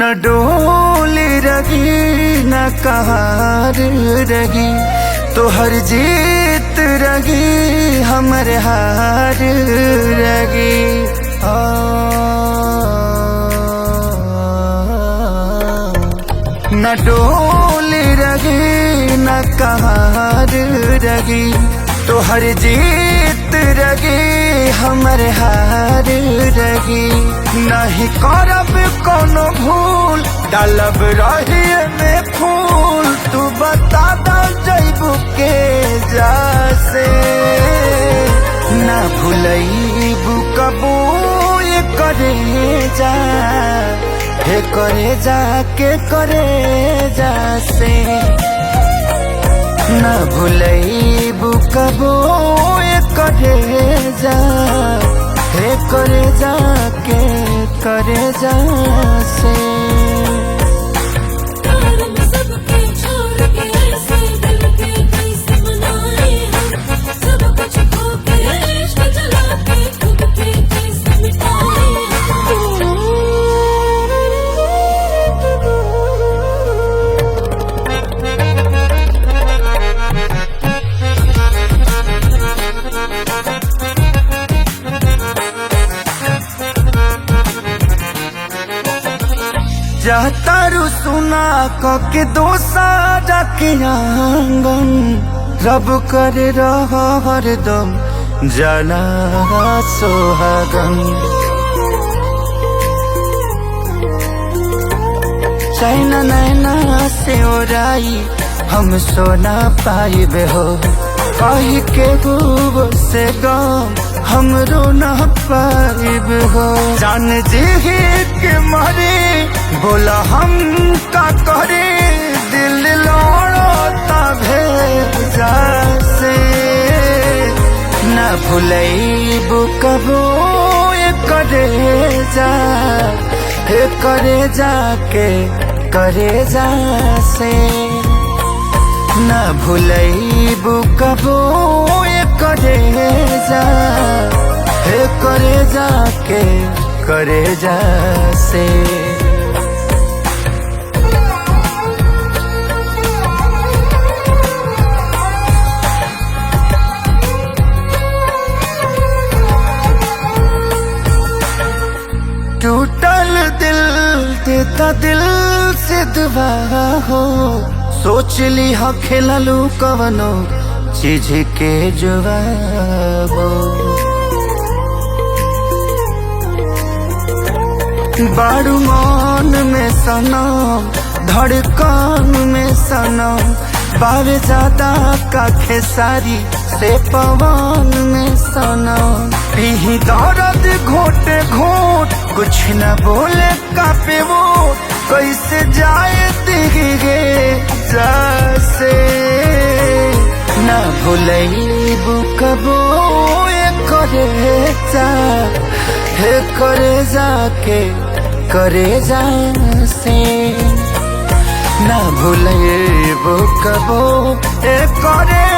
न डोल रही न कहार रही, तो हर जीत रही हमर हार रही। न डोल रही न कहार रही, तो हर जीत रही हमर हार रही। नहीं करब कोनो भूल, डालब रही में फूल, तू बता दा जैबू के जासे। ना भूलैबू कबू ये करे जा, हे करे जा के करे जासे। ना भूलैबू कबू ये करे जा, हे करे जा के करे जासे। जातारू सुना के दोसारा के आंगन, रब करे रहा हरदम जना सोहागन। चैना नैना से ओराई हम सोना पाइबे हो, कही के गूब से गम हमरो न पाइब हो। जान जी के मारे बोला हम का करे, दिल लौड़ता भेजा से। न भूलैबू कबो ये करे जा, हे करे जा के करे जा से। न भूलैबू कबो ये करे जा, हे करे जा के करे जा से। टूटल दिल देता दिल से दुआ हो, सोच ली हा खेललू कवनो चीज के जवाब। बारू मन में सनम, धड़कन में सनम, बावे ज्यादा का खेसारी से पवन में सनम। पीही दर्द घोट घोट, कुछ न बोले कापे वो, कैसे जाए दिखे जासे। न भूलैबू कबो ये करे जा, हे करे जा के करे जासे। न भूलैबू कबो ये करे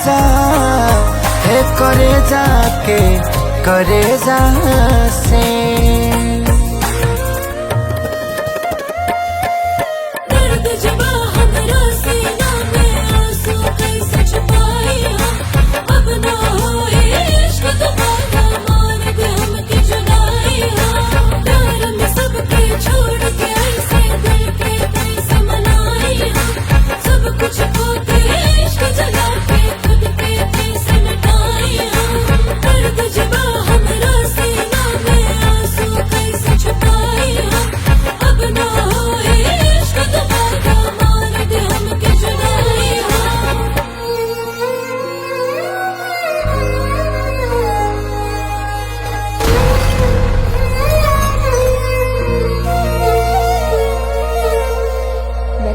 जा, हे करे जा के करे जासे।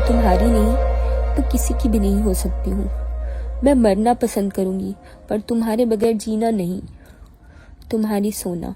तुम्हारी नहीं तो किसी की भी नहीं हो सकती हूँ। मैं मरना पसंद करूँगी पर तुम्हारे बगैर जीना नहीं। तुम्हारी सोना।